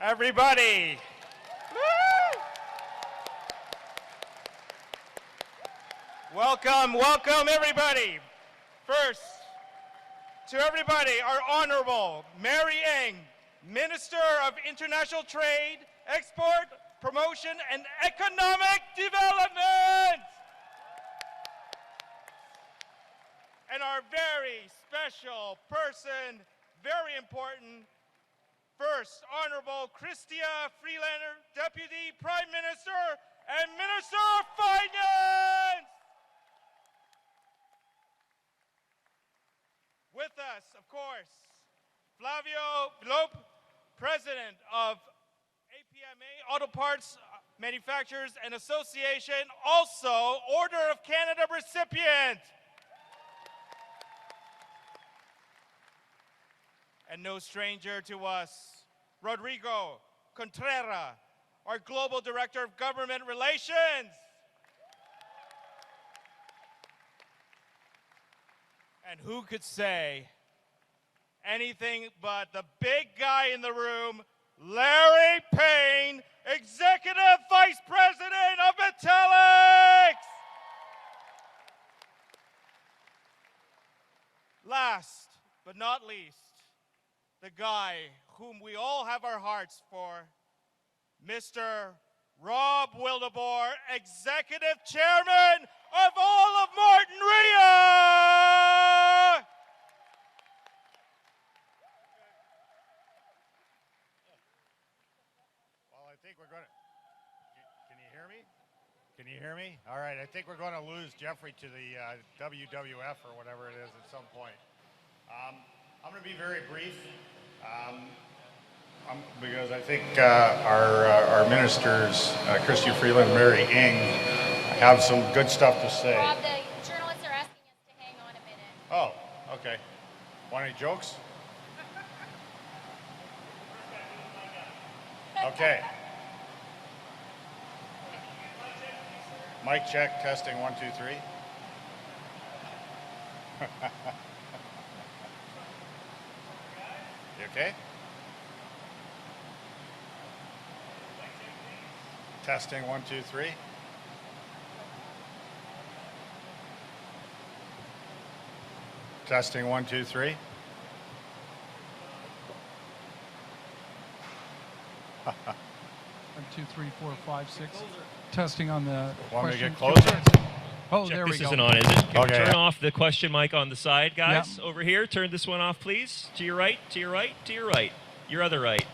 everybody. Woo! Welcome, welcome everybody. First, to everybody, our Honorable Mary Ng, Minister of International Trade, Export, Promotion, and Economic Development. And our very special person, very important, First Honorable Chrystia Freeland, Deputy Prime Minister and Minister of Finance. With us, of course, Flavio Volpe, President of APMA, Auto Parts Manufacturers and Association, also Order of Canada recipient. And no stranger to us, Rodrigo Contreras, our Global Director of Government Relations. And who could say anything but the big guy in the room, Lana Payne, Executive Vice President of Metallics. Last but not least, the guy whom we all have our hearts for, Mr. Rob Wildeboer, Executive Chairman of all of Martinea! Well, I think we're going to, can you hear me? Can you hear me? All right, I think we're going to lose Jeffrey to the WWF or whatever it is at some point. I'm going to be very brief because I think our ministers, Chrystia Freeland and Mary Ng, have some good stuff to say. Rob, the journalists are asking us to hang on a minute. Oh, okay. Want any jokes? Okay. Mic check, testing, 1, 2, 3. You okay? Testing, 1, 2, 3. Testing, 1, 2, 3. 1, 2, 3, 4, 5, 6. Testing on the Want me to question. get closer? Oh, Check, there we this go. isn't on, is it? Can we Okay. turn off the question mic on the side, guys? Yep. Over here. Turn this one off, please. To your right, to your right, to your right. Your other right.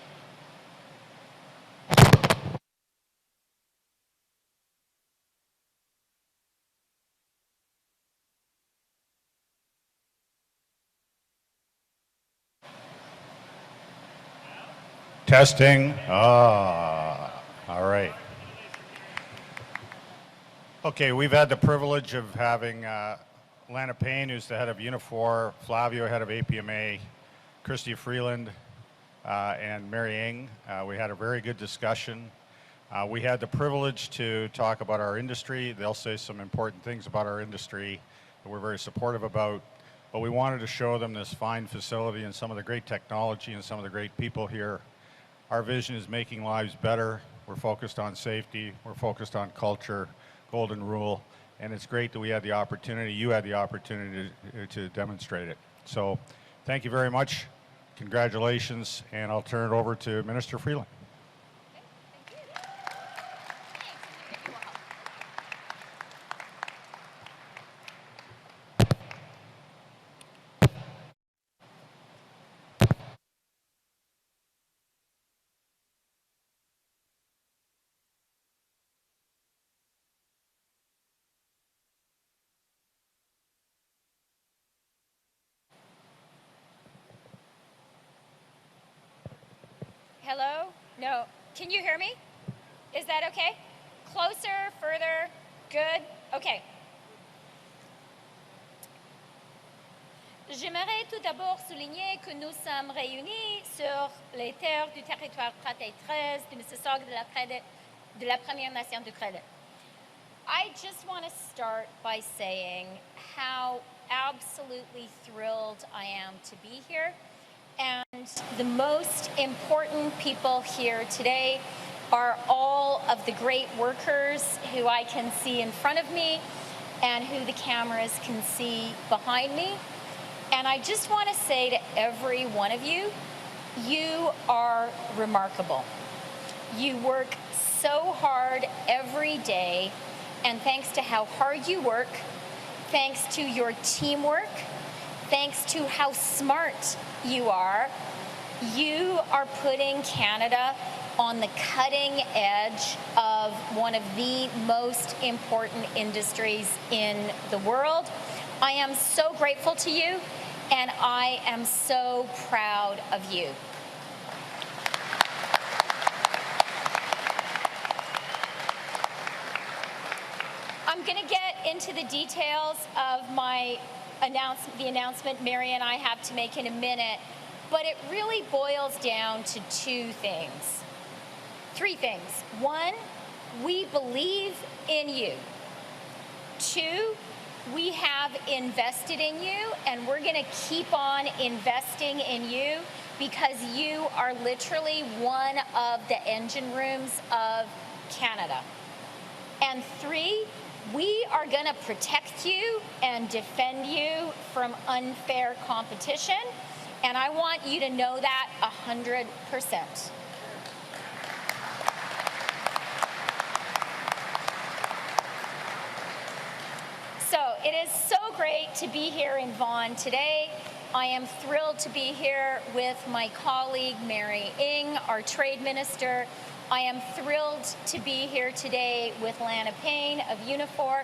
Testing. All right. Okay, we've had the privilege of having Lana Payne, who's the head of Unifor, Flavio, head of APMA, Chrystia Freeland, and Mary Ng. We had a very good discussion. We had the privilege to talk about our industry. They'll say some important things about our industry that we're very supportive about. But we wanted to show them this fine facility and some of the great technology and some of the great people here. Our vision is making lives better. We're focused on safety. We're focused on culture, golden rule. And it's great that we had the opportunity, you had the opportunity to demonstrate it. So thank you very much. Congratulations. And I'll turn it over to Minister Freeland. Hello? No. Can you hear me? Is that okay? Closer, further, good? Okay. J'aimerais tout d'abord souligner que nous sommes réunis sur les terres du territoire 13 du Mississauga de la Première Nation du Credit. I just want to start by saying how absolutely thrilled I am to be here. And the most important people here today are all of the great workers who I can see in front of me and who the cameras can see behind me. And I just want to say to every one of you, you are remarkable. You work so hard every day, and thanks to how hard you work, thanks to your teamwork, thanks to how smart you are putting Canada on the cutting edge of one of the most important industries in the world. I am so grateful to you, and I am so proud of you. I'm going to get into the details of the announcement Mary and I have to make in a minute, but it really boils down to three things. One, we believe in you. Two, we have invested in you, and we're going to keep on investing in you because you are literally one of the engine rooms of Canada. And three, we are going to protect you and defend you from unfair competition, and I want you to know that 100%. So it is so great to be here in Vaughan today. I am thrilled to be here with my colleague Mary Ng, our trade minister. I am thrilled to be here today with Lana Payne of Unifor.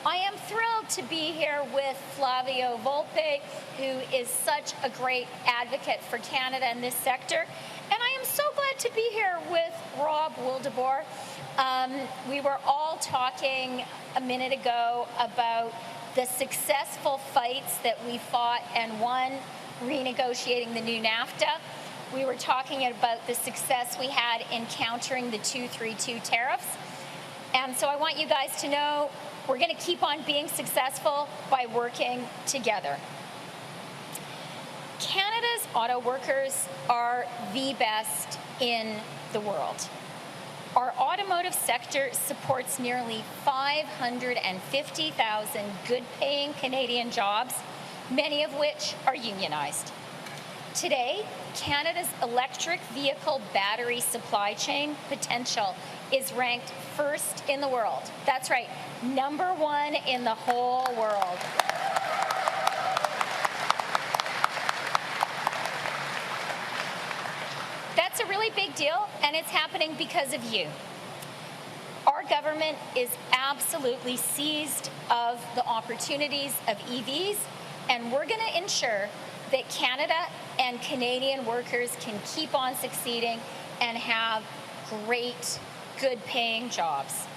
I am thrilled to be here with Flavio Volpe, who is such a great advocate for Canada in this sector. And I am so glad to be here with Rob Wildeboer. We were all talking a minute ago about the successful fights that we fought and won renegotiating the new NAFTA. We were talking about the success we had in countering the 232 tariffs. And so I want you guys to know we're going to keep on being successful by working together. Canada's auto workers are the best in the world. Our automotive sector supports nearly 550,000 good-paying Canadian jobs, many of which are unionized. Today, Canada's electric vehicle battery supply chain potential is ranked first in the world. That's right, #1 in the whole world. That's a really big deal, and it's happening because of you. Our government is absolutely seized of the opportunities of EVs, and we're going to ensure that Canada and Canadian workers can keep on succeeding and have great, good-paying jobs.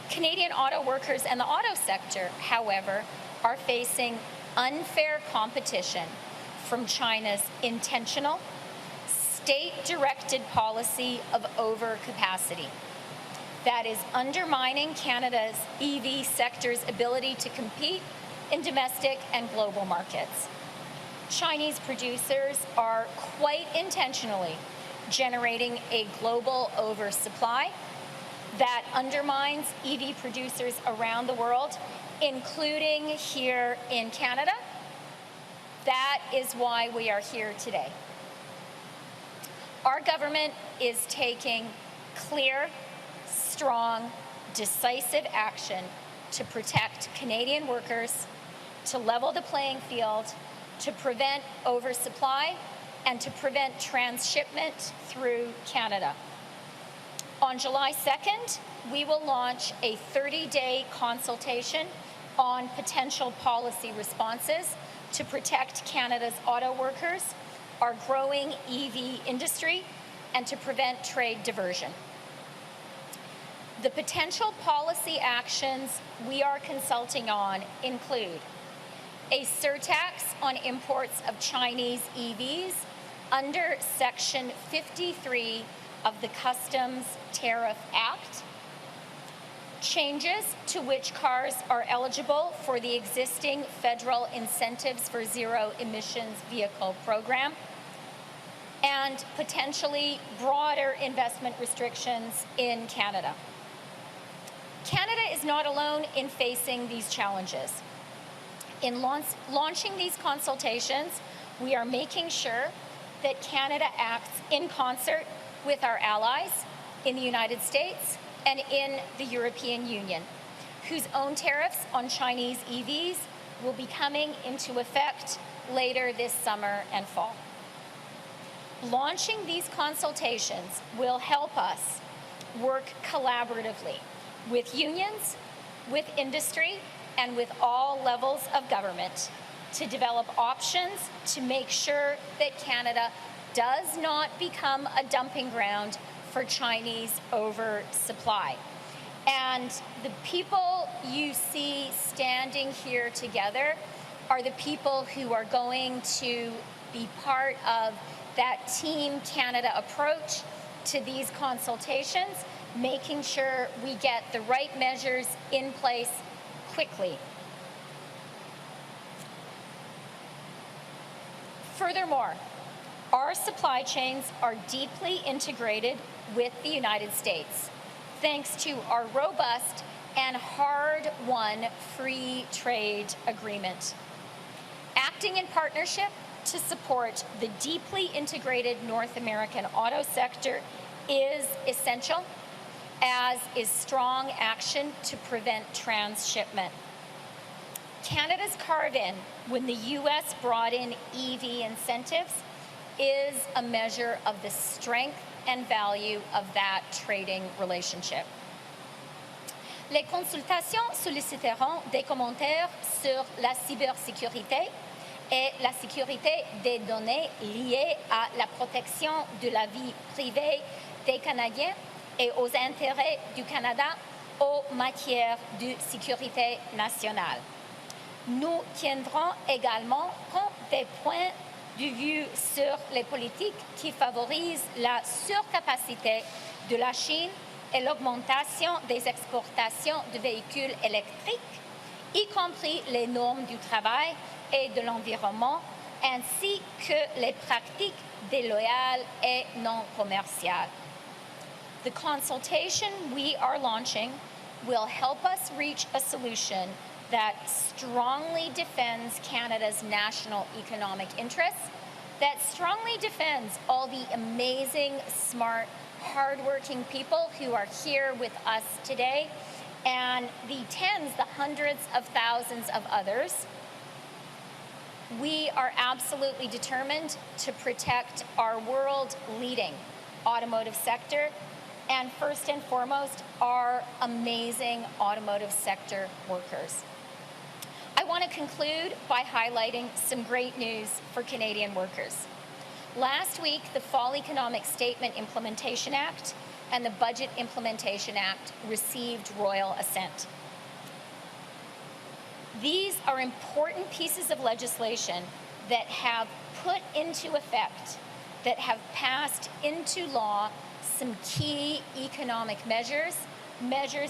Canadian auto workers and the auto sector, however, are facing unfair competition from China's intentional, state-directed policy of overcapacity that is undermining Canada's EV sector's ability to compete in domestic and global markets. Chinese producers are quite intentionally generating a global oversupply that undermines EV producers around the world, including here in Canada. That is why we are here today. Our government is taking clear, strong, decisive action to protect Canadian workers, to level the playing field, to prevent oversupply, and to prevent transshipment through Canada. On July 2nd, we will launch a 30-day consultation on potential policy responses to protect Canada's auto workers, our growing EV industry, and to prevent trade diversion. The potential policy actions we are consulting on include a surtax on imports of Chinese EVs under Section 53 of the Customs Tariff Act, changes to which cars are eligible for the existing federal incentives for zero emissions vehicle program, and potentially broader investment restrictions in Canada. Canada is not alone in facing these challenges. In launching these consultations, we are making sure that Canada acts in concert with our allies in the United States and in the European Union, whose own tariffs on Chinese EVs will be coming into effect later this summer and fall. Launching these consultations will help us work collaboratively with unions, with industry, and with all levels of government to develop options to make sure that Canada does not become a dumping ground for Chinese oversupply. And the people you see standing here together are the people who are going to be part of that Team Canada approach to these consultations, making sure we get the right measures in place quickly. Furthermore, our supply chains are deeply integrated with the United States, thanks to our robust and hard-won free trade agreement. Acting in partnership to support the deeply integrated North American auto sector is essential, as is strong action to prevent transshipment. Canada's carve-in when the U.S. brought in EV incentives is a measure of the strength and value of that trading relationship. Les consultations solliciteront des commentaires sur la cybersécurité et la sécurité des données liées à la protection de la vie privée des Canadiens et aux intérêts du Canada en matière de sécurité nationale. Nous tiendrons également compte des points de vue sur les politiques qui favorisent la surcapacité de la Chine et l'augmentation des exportations de véhicules électriques, y compris les normes du travail et de l'environnement, ainsi que les pratiques déloyales et non commerciales. The consultation we are launching will help us reach a solution that strongly defends Canada's national economic interests, that strongly defends all the amazing, smart, hardworking people who are here with us today, and the tens, the hundreds of thousands of others. We are absolutely determined to protect our world-leading automotive sector, and first and foremost, our amazing automotive sector workers. I want to conclude by highlighting some great news for Canadian workers. Last week, the Fall Economic Statement Implementation Act and the Budget Implementation Act received royal assent. These are important pieces of legislation that have put into effect, that have passed into law some key economic measures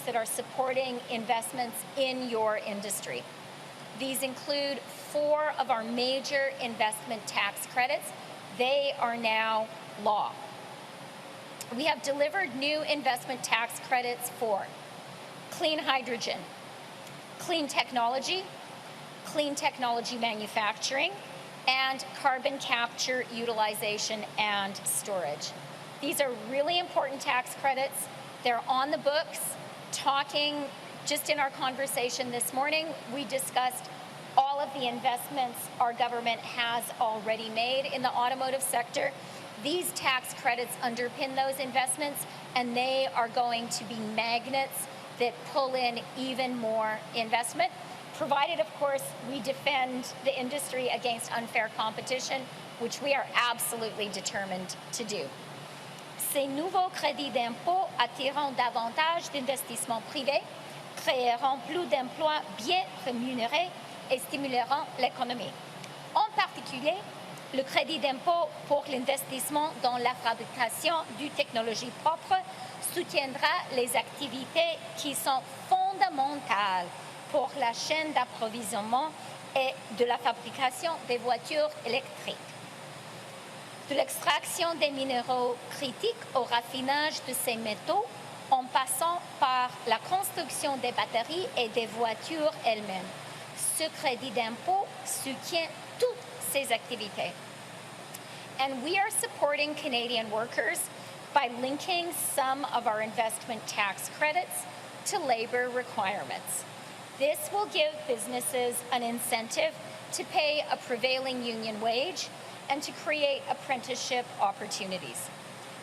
that are supporting investments in your industry. These include 4 of our major investment tax credits. They are now law. We have delivered new investment tax credits for clean hydrogen, clean technology manufacturing, and carbon capture, utilization, and storage. These are really important tax credits. They're on the books. Just in our conversation this morning, we discussed all of the investments our government has already made in the automotive sector. These tax credits underpin those investments, and they are going to be magnets that pull in even more investment, provided, of course, we defend the industry against unfair competition, which we are absolutely determined to do. Ces nouveaux crédits d'impôt attireront davantage d'investissements privés, créeront plus d'emplois bien rémunérés et stimuleront l'économie. En particulier, le crédit d'impôt pour l'investissement dans la fabrication de technologies propres soutiendra les activités qui sont fondamentales pour la chaîne d'approvisionnement et de la fabrication des voitures électriques. de l'extraction des minéraux critiques au raffinage de ces métaux, en passant par la construction des batteries et des voitures elles-mêmes. Ce crédit d'impôt soutient toutes ces activités. And we are supporting Canadian workers by linking some of our investment tax credits to labor requirements. This will give businesses an incentive to pay a prevailing union wage and to create apprenticeship opportunities.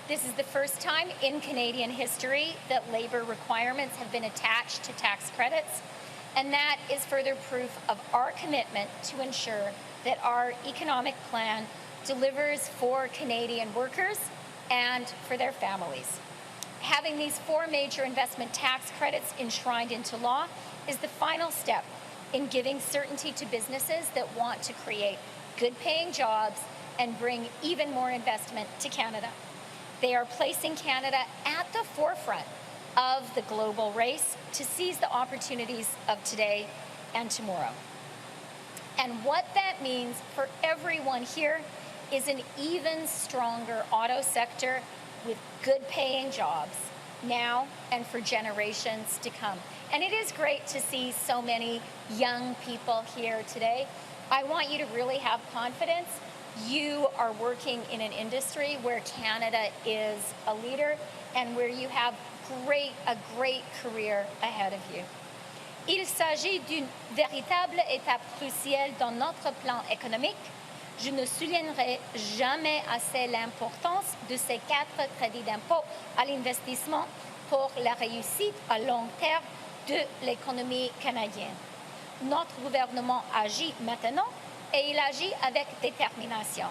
This is the first time in Canadian history that labor requirements have been attached to tax credits, and that is further proof of our commitment to ensure that our economic plan delivers for Canadian workers and for their families. Having these 4 major investment tax credits enshrined into law is the final step in giving certainty to businesses that want to create good-paying jobs and bring even more investment to Canada. They are placing Canada at the forefront of the global race to seize the opportunities of today and tomorrow. And what that means for everyone here is an even stronger auto sector with good-paying jobs now and for generations to come. And it is great to see so many young people here today. I want you to really have confidence. You are working in an industry where Canada is a leader and where you have a great career ahead of you. Il s'agit d'une véritable étape cruciale dans notre plan économique. Je ne soulignerai jamais assez l'importance de ces 4 crédits d'impôt à l'investissement pour la réussite à long terme de l'économie canadienne. Notre gouvernement agit maintenant et il agit avec détermination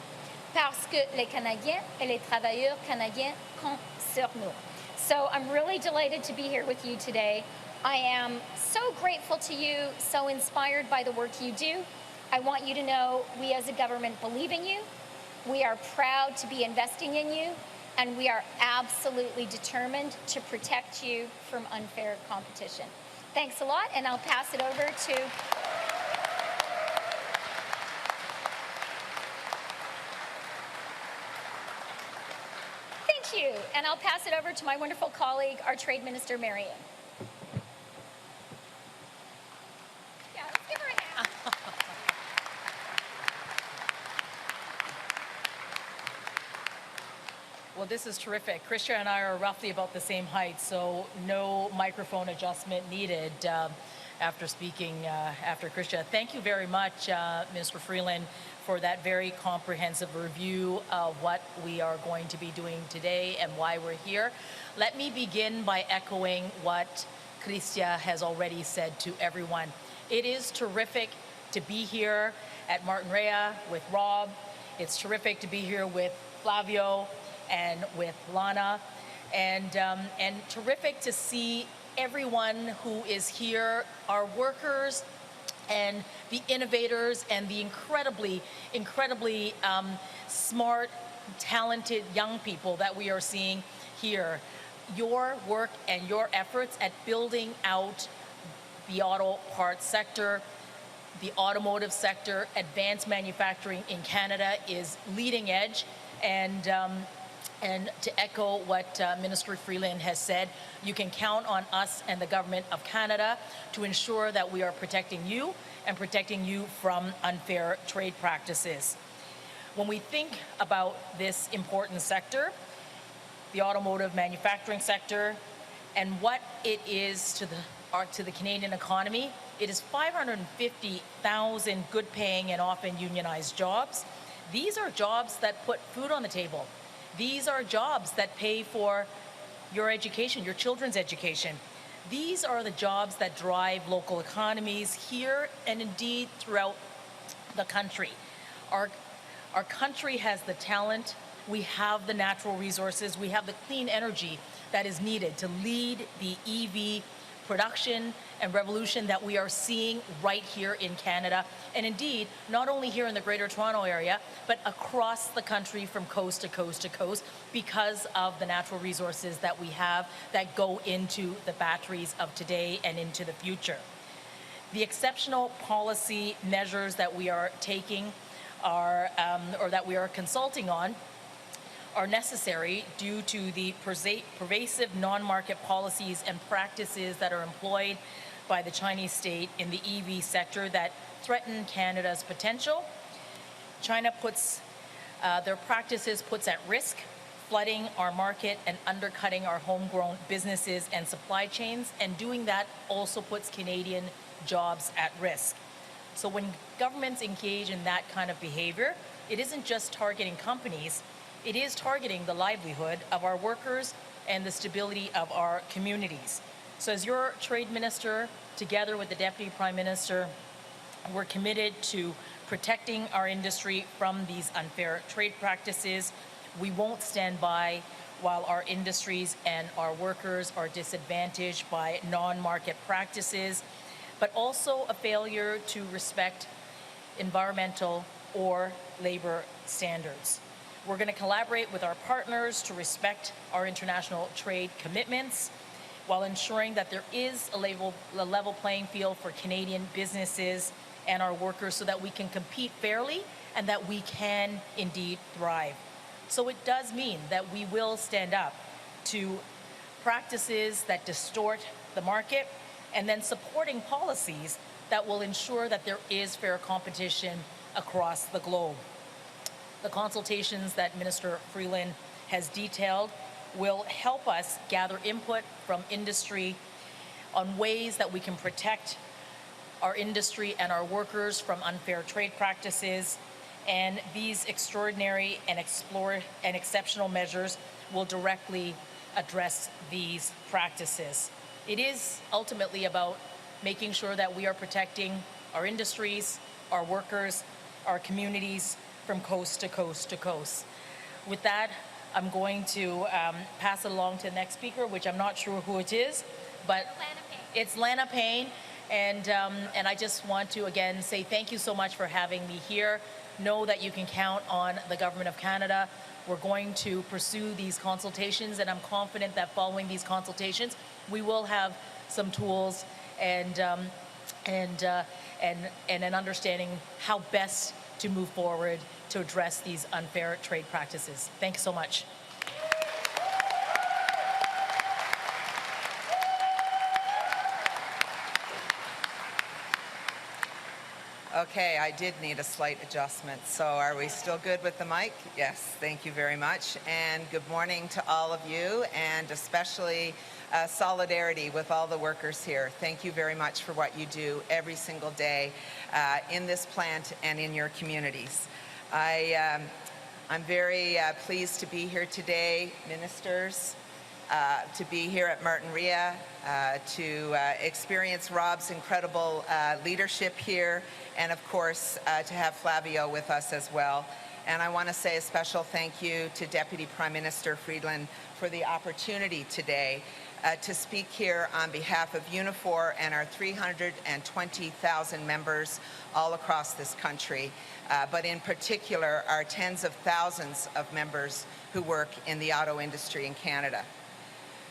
parce que les Canadiens et les travailleurs canadiens comptent sur nous. So I'm really delighted to be here with you today. I am so grateful to you, so inspired by the work you do. I want you to know we as a government believe in you. We are proud to be investing in you, and we are absolutely determined to protect you from unfair competition. Thanks a lot, and I'll pass it over to Thank you, and I'll pass it over to my wonderful colleague, our Trade Minister, Marion. Yeah, let's give her a hand. Well, this is terrific. Chrystia and I are roughly about the same height, so no microphone adjustment needed after speaking after Chrystia. Thank you very much, Minister Freeland, for that very comprehensive review of what we are going to be doing today and why we're here. Let me begin by echoing what Chrystia has already said to everyone. It is terrific to be here at Martinea with Rob. It's terrific to be here with Flavio and with Lana, and terrific to see everyone who is here, our workers and the innovators and the incredibly smart, talented young people that we are seeing here. Your work and your efforts at building out the auto parts sector, the automotive sector, advanced manufacturing in Canada is leading edge. And to echo what Minister Freeland has said, you can count on us and the Government of Canada to ensure that we are protecting you and protecting you from unfair trade practices. When we think about this important sector, the automotive manufacturing sector, and what it is to the Canadian economy, it is 550,000 good-paying and often unionized jobs. These are jobs that put food on the table. These are jobs that pay for your education, your children's education. These are the jobs that drive local economies here and indeed throughout the country. Our country has the talent, we have the natural resources, we have the clean energy that is needed to lead the EV production and revolution that we are seeing right here in Canada, and indeed, not only here in the Greater Toronto Area, but across the country from coast to coast to coast because of the natural resources that we have that go into the batteries of today and into the future. The exceptional policy measures that we are taking are, or that we are consulting on, are necessary due to the pervasive non-market policies and practices that are employed by the Chinese state in the EV sector that threaten Canada's potential. China puts their practices puts at risk, flooding our market and undercutting our homegrown businesses and supply chains, and doing that also puts Canadian jobs at risk. So when governments engage in that kind of behavior, it isn't just targeting companies, it is targeting the livelihood of our workers and the stability of our communities. So as your trade minister, together with the Deputy Prime Minister, we're committed to protecting our industry from these unfair trade practices. We won't stand by while our industries and our workers are disadvantaged by non-market practices, but also a failure to respect environmental or labor standards. We're going to collaborate with our partners to respect our international trade commitments while ensuring that there is a level playing field for Canadian businesses and our workers so that we can compete fairly and that we can indeed thrive. So it does mean that we will stand up to practices that distort the market and then supporting policies that will ensure that there is fair competition across the globe. The consultations that Minister Freeland has detailed will help us gather input from industry on ways that we can protect our industry and our workers from unfair trade practices. And these extraordinary and exceptional measures will directly address these practices. It is ultimately about making sure that we are protecting our industries, our workers, our communities from coast to coast to coast. With that, I'm going to pass it along to the next speaker, which I'm not sure who it is, but it's Lana Payne. And I just want to again say thank you so much for having me here. Know that you can count on the Government of Canada. We're going to pursue these consultations, and I'm confident that following these consultations, we will have some tools and an understanding how best to move forward to address these unfair trade practices. Thanks so much. Okay, I did need a slight adjustment. So are we still good with the mic? Yes, thank you very much. And good morning to all of you, and especially solidarity with all the workers here. Thank you very much for what you do every single day in this plant and in your communities. I'm very pleased to be here today, ministers, to be here at Martinea, to experience Rob's incredible leadership here, and of course to have Flavio with us as well. And I want to say a special thank you to Deputy Prime Minister Freeland for the opportunity today to speak here on behalf of Unifor and our 320,000 members all across this country, but in particular our tens of thousands of members who work in the auto industry in Canada.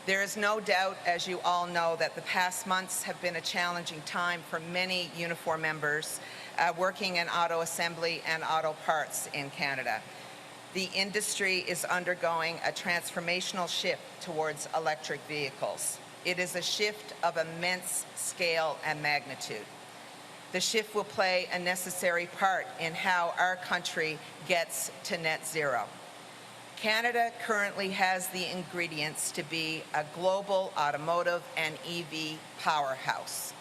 There is no doubt, as you all know, that the past months have been a challenging time for many Unifor members working in auto assembly and auto parts in Canada. The industry is undergoing a transformational shift towards electric vehicles. It is a shift of immense scale and magnitude. The shift will play a necessary part in how our country gets to net zero. Canada currently has the ingredients to be a global automotive and EV powerhouse.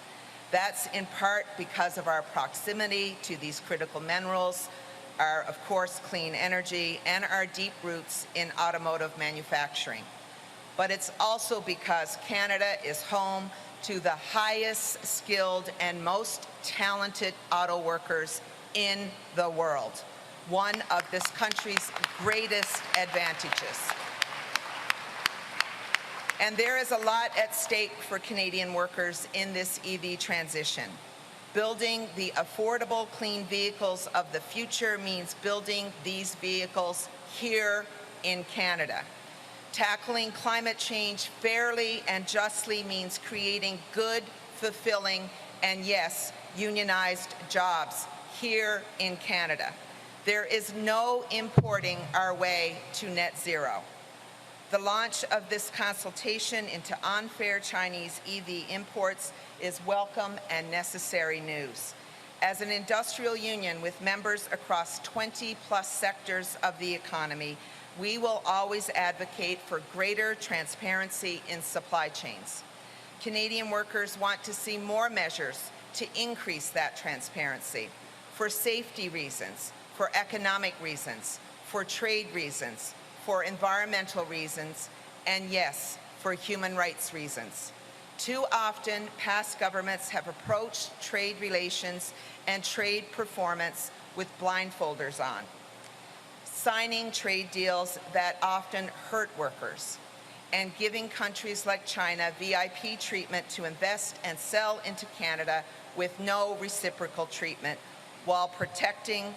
That's in part because of our proximity to these critical minerals, our, of course, clean energy, and our deep roots in automotive manufacturing. But it's also because Canada is home to the highest skilled and most talented auto workers in the world, one of this country's greatest advantages. And there is a lot at stake for Canadian workers in this EV transition. Building the affordable, clean vehicles of the future means building these vehicles here in Canada. Tackling climate change fairly and justly means creating good, fulfilling, and yes, unionized jobs here in Canada. There is no importing our way to net zero. The launch of this consultation into unfair Chinese EV imports is welcome and necessary news. As an industrial union with members across 20+ sectors of the economy, we will always advocate for greater transparency in supply chains. Canadian workers want to see more measures to increase that transparency for safety reasons, for economic reasons, for trade reasons, for environmental reasons, and yes, for human rights reasons. Too often, past governments have approached trade relations and trade performance with blindfolders on, signing trade deals that often hurt workers, and giving countries like China VIP treatment to invest and sell into Canada with no reciprocal treatment, while pretending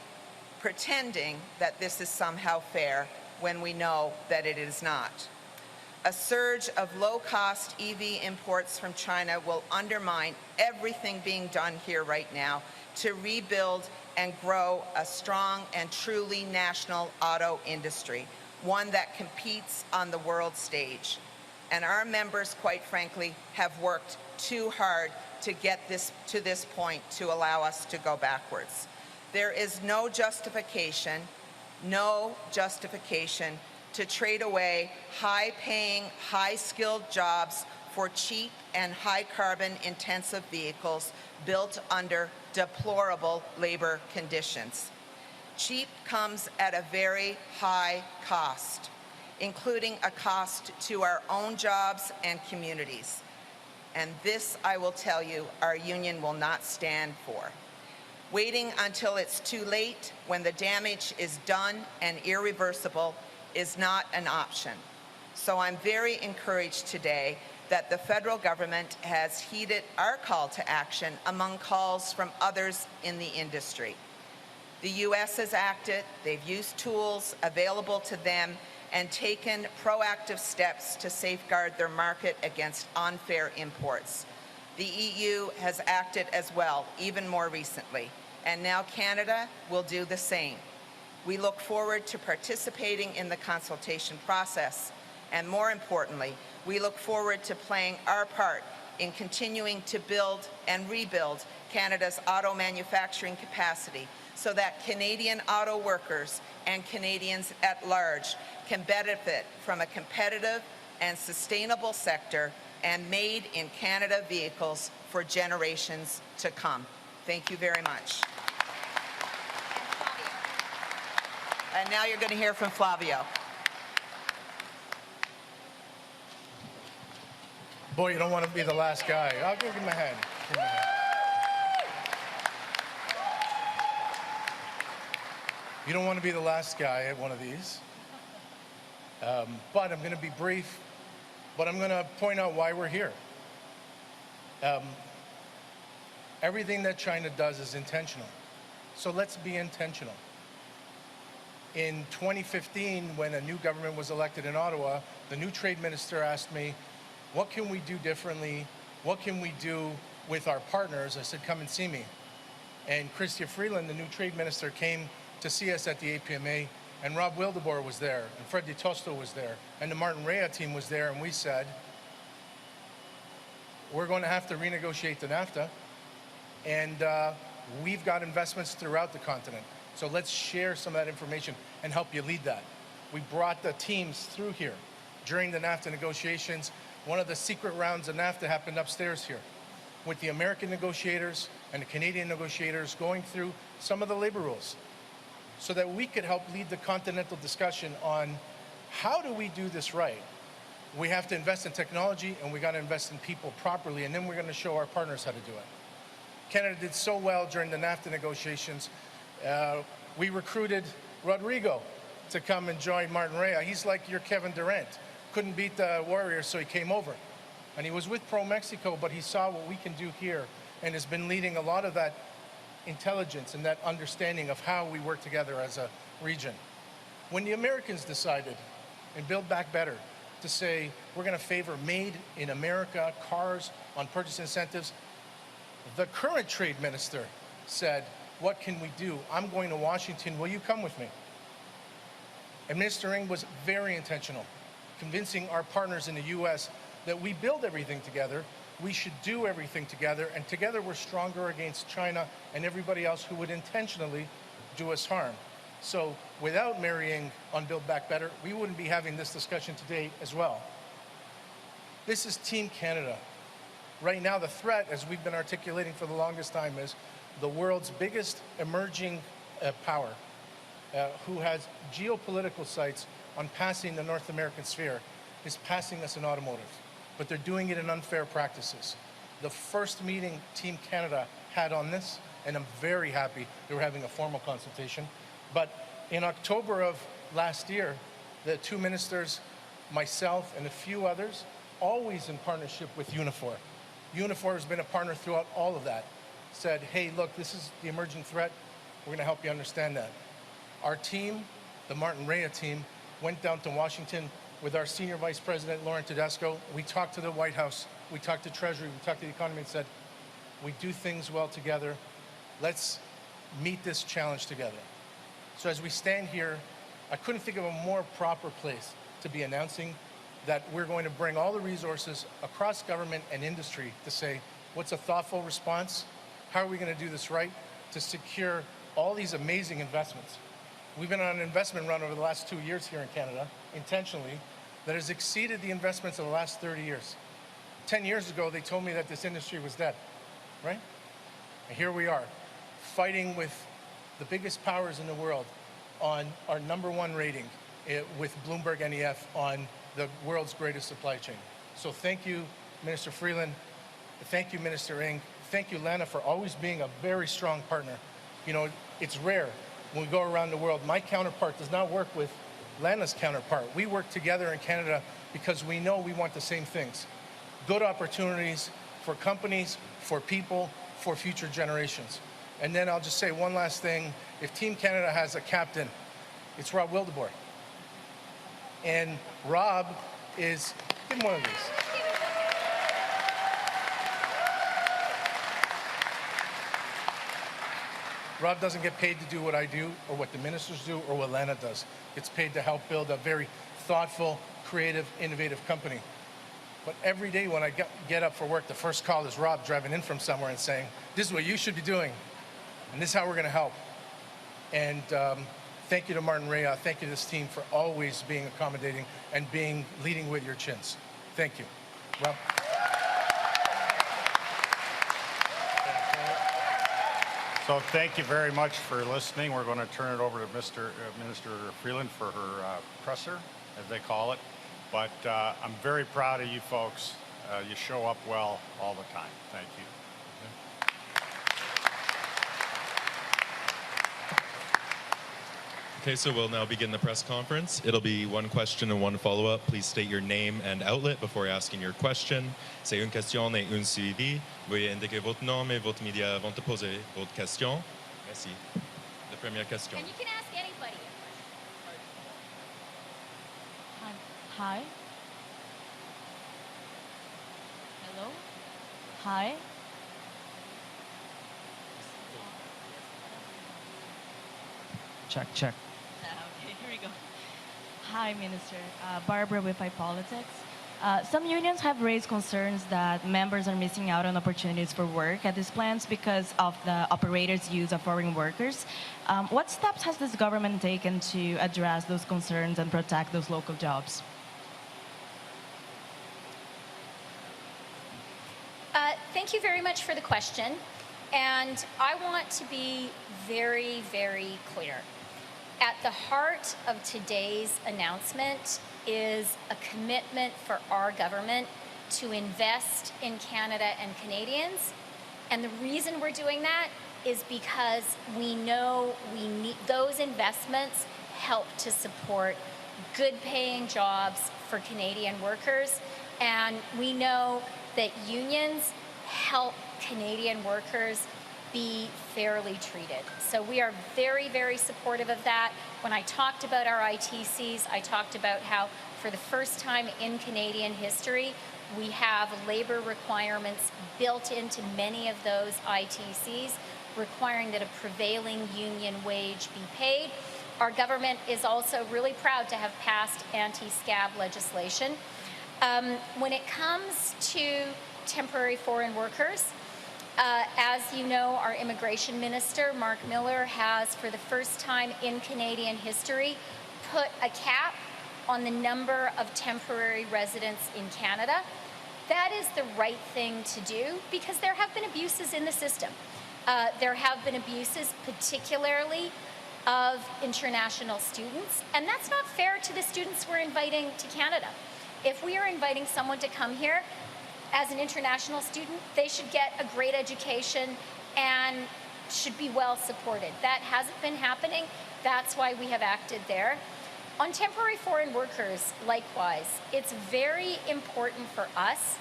that this is somehow fair when we know that it is not. A surge of low-cost EV imports from China will undermine everything being done here right now to rebuild and grow a strong and truly national auto industry, one that competes on the world stage. And our members, quite frankly, have worked too hard to get to this point to allow us to go backwards. There is no justification to trade away high-paying, high-skilled jobs for cheap and high-carbon-intensive vehicles built under deplorable labor conditions. Cheap comes at a very high cost, including a cost to our own jobs and communities. And this, I will tell you, our union will not stand for. Waiting until it's too late, when the damage is done and irreversible, is not an option. So I'm very encouraged today that the federal government has heeded our call to action among calls from others in the industry. The U.S. has acted, they've used tools available to them and taken proactive steps to safeguard their market against unfair imports. The EU has acted as well, even more recently, and now Canada will do the same. We look forward to participating in the consultation process, and more importantly, we look forward to playing our part in continuing to build and rebuild Canada's auto manufacturing capacity so that Canadian auto workers and Canadians at large can benefit from a competitive and sustainable sector and made in Canada vehicles for generations to come. Thank you very much. And now you're going to hear from Flavio. Boy, you don't want to be the last guy. I'll give him a hand. Give him a hand. You don't want to be the last guy at one of these. But I'm going to be brief, but I'm going to point out why we're here. Everything that China does is intentional. So let's be intentional. In 2015, when a new government was elected in Ottawa, the new trade minister asked me, what can we do differently? What can we do with our partners? I said, come and see me. And Chrystia Freeland, the new trade minister, came to see us at the APMA, and Rob Wildeboer was there, and Fred Di Tosto was there, and the Martinea team was there, and we said, we're going to have to renegotiate the NAFTA, and we've got investments throughout the continent. So let's share some of that information and help you lead that. We brought the teams through here during the NAFTA negotiations. One of the secret rounds of NAFTA happened upstairs here with the American negotiators and the Canadian negotiators going through some of the labor rules so that we could help lead the continental discussion on how do we do this right. We have to invest in technology and we got to invest in people properly, and then we're going to show our partners how to do it. Canada did so well during the NAFTA negotiations. We recruited Rodrigo to come and join Martinea. He's like your Kevin Durant. Couldn't beat the Warriors, so he came over. And he was with Pro Mexico, but he saw what we can do here and has been leading a lot of that intelligence and that understanding of how we work together as a region. When the Americans decided, in Build Back Better, to say we're going to favor made in America cars on purchase incentives, the current trade minister said, What can we do? I'm going to Washington. Will you come with me? And Minister Ng was very intentional, convincing our partners in the U.S. that we build everything together, we should do everything together, and together we're stronger against China and everybody else who would intentionally do us harm. So without Mary Ng on Build Back Better, we wouldn't be having this discussion today as well. This is Team Canada. Right now, the threat, as we've been articulating for the longest time, is the world's biggest emerging power, who has geopolitical sights on passing the North American sphere, is passing us in automotive. But they're doing it in unfair practices. The first meeting Team Canada had on this, and I'm very happy they were having a formal consultation. But in October of last year, the two ministers, myself, and a few others, always in partnership with Unifor. Unifor has been a partner throughout all of that. Said, hey, look, this is the emerging threat. We're going to help you understand that. Our team, the Martinea team, went down to Washington with our Senior Vice President, Lauren Tedesco. We talked to the White House. We talked to Treasury. We talked to the economy and said, we do things well together. Let's meet this challenge together. So as we stand here, I couldn't think of a more proper place to be announcing that we're going to bring all the resources across government and industry to say, what's a thoughtful response? How are we going to do this right to secure all these amazing investments? We've been on an investment run over the last 2 years here in Canada, intentionally, that has exceeded the investments of the last 30 years. 10 years ago, they told me that this industry was dead, right? And here we are, fighting with the biggest powers in the world on our #1 rating with Bloomberg NEF on the world's greatest supply chain. So thank you, Minister Freeland. Thank you, Minister Ng. Thank you, Lana, for always being a very strong partner. You know, it's rare when we go around the world. My counterpart does not work with Lana's counterpart. We work together in Canada because we know we want the same things. Good opportunities for companies, for people, for future generations. And then I'll just say one last thing. If Team Canada has a captain, it's Rob Wildeboer. And Rob is, give him one of these. Rob doesn't get paid to do what I do or what the ministers do or what Lana does. Gets paid to help build a very thoughtful, creative, innovative company. But every day when I get up for work, the first call is Rob driving in from somewhere and saying, this is what you should be doing. And this is how we're going to help. And thank you to Martinea. Thank you to this team for always being accommodating and leading with your chins. Thank you. Rob. So thank you very much for listening. We're going to turn it over to Minister Freeland for her presser, as they call it. But I'm very proud of you folks. You show up well all the time. Thank you. Okay, so we'll now begin the press conference. It'll be one question and one follow-up. Please state your name and outlet before asking your question. C'est une question et une suivi. Veuillez indiquer votre nom et votre média avant de poser votre question. Merci. La première question. And you can ask anybody. Hi. Hello. Hi. Check, check. Okay, here we go. Hi, Minister. Barbara with iPolitics. Some unions have raised concerns that members are missing out on opportunities for work at these plants because of the operators' use of foreign workers. What steps has this government taken to address those concerns and protect those local jobs? Thank you very much for the question. And I want to be very, very clear. At the heart of today's announcement is a commitment for our government to invest in Canada and Canadians. And the reason we're doing that is because we know we need those investments help to support good paying jobs for Canadian workers. And we know that unions help Canadian workers be fairly treated. So we are very, very supportive of that. When I talked about our ITCs, I talked about how for the first time in Canadian history, we have labor requirements built into many of those ITCs. requiring that a prevailing union wage be paid. Our government is also really proud to have passed anti-scab legislation. When it comes to temporary foreign workers, as you know, our immigration minister, Mark Miller, has for the first time in Canadian history put a cap on the number of temporary residents in Canada. That is the right thing to do because there have been abuses in the system. There have been abuses particularly of international students, and that's not fair to the students we're inviting to Canada. If we are inviting someone to come here as an international student, they should get a great education and should be well supported. That hasn't been happening. That's why we have acted there. On temporary foreign workers, likewise, it's very important for us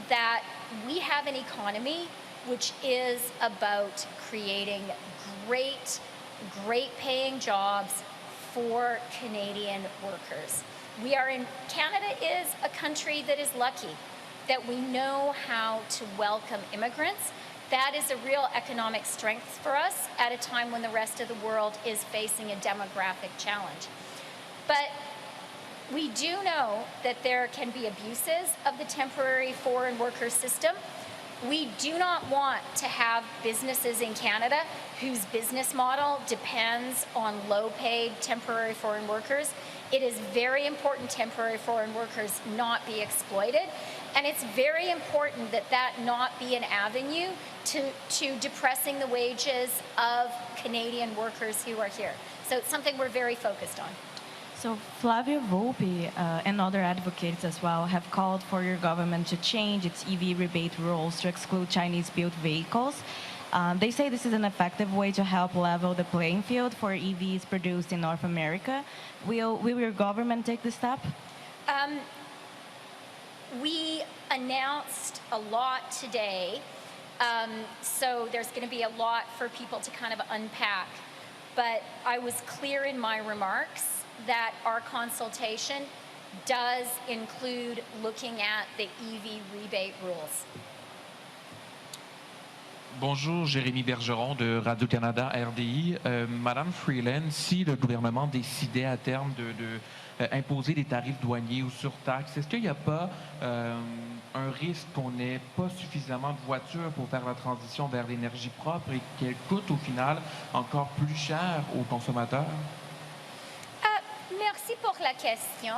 that we have an economy which is about creating great paying jobs for Canadian workers. Canada is a country that is lucky that we know how to welcome immigrants. That is a real economic strength for us at a time when the rest of the world is facing a demographic challenge. But we do know that there can be abuses of the temporary foreign worker system. We do not want to have businesses in Canada whose business model depends on low-paid temporary foreign workers. It is very important temporary foreign workers not be exploited, and it's very important that that not be an avenue to depressing the wages of Canadian workers who are here. So it's something we're very focused on. So Flavio Volpe and other advocates as well have called for your government to change its EV rebate rules to exclude Chinese-built vehicles. They say this is an effective way to help level the playing field for EVs produced in North America. Will your government take this step? We announced a lot today, so there's going to be a lot for people to kind of unpack. But I was clear in my remarks that our consultation does include looking at the EV rebate rules. Bonjour, Jérémy Bergeron de Radio-Canada RDI. Madame Freeland, si le gouvernement décidait à terme imposer des tarifs douaniers ou surtaxes, est-ce qu'il n'y a pas un risque qu'on n'ait pas suffisamment de voitures pour faire la transition vers l'énergie propre et qu'elle coûte au final encore plus cher aux consommateurs? Merci pour la question.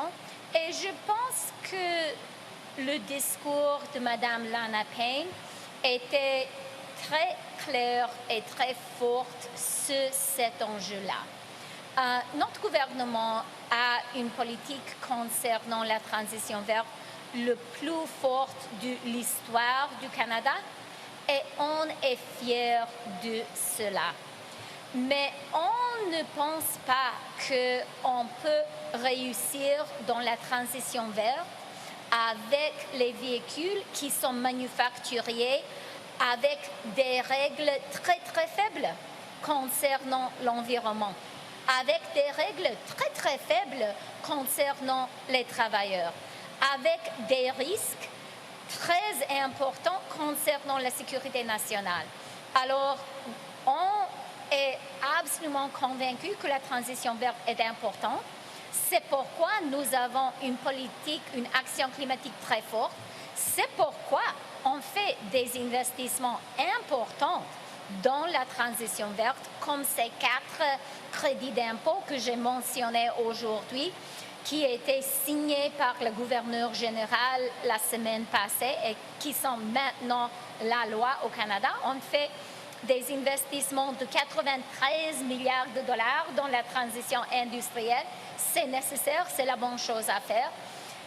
Et je pense que le discours de Madame Lana Payne était très clair et très fort sur cet enjeu-là. Notre gouvernement a une politique concernant la transition verte le plus forte de l'histoire du Canada et on est fiers de cela. Mais on ne pense pas qu'on peut réussir dans la transition verte avec les véhicules qui sont manufacturés avec des règles très très faibles concernant l'environnement, avec des règles très très faibles concernant les travailleurs, avec des risques très importants concernant la sécurité nationale. Alors, on est absolument convaincu que la transition verte est importante. C'est pourquoi nous avons une politique, une action climatique très forte. C'est pourquoi on fait des investissements importants dans la transition verte, comme ces 4 crédits d'impôt que j'ai mentionnés aujourd'hui, qui étaient signés par le gouverneur général la semaine passée et qui sont maintenant la loi au Canada. On fait des investissements de 93 milliards de dollars dans la transition industrielle. C'est nécessaire, c'est la bonne chose à faire.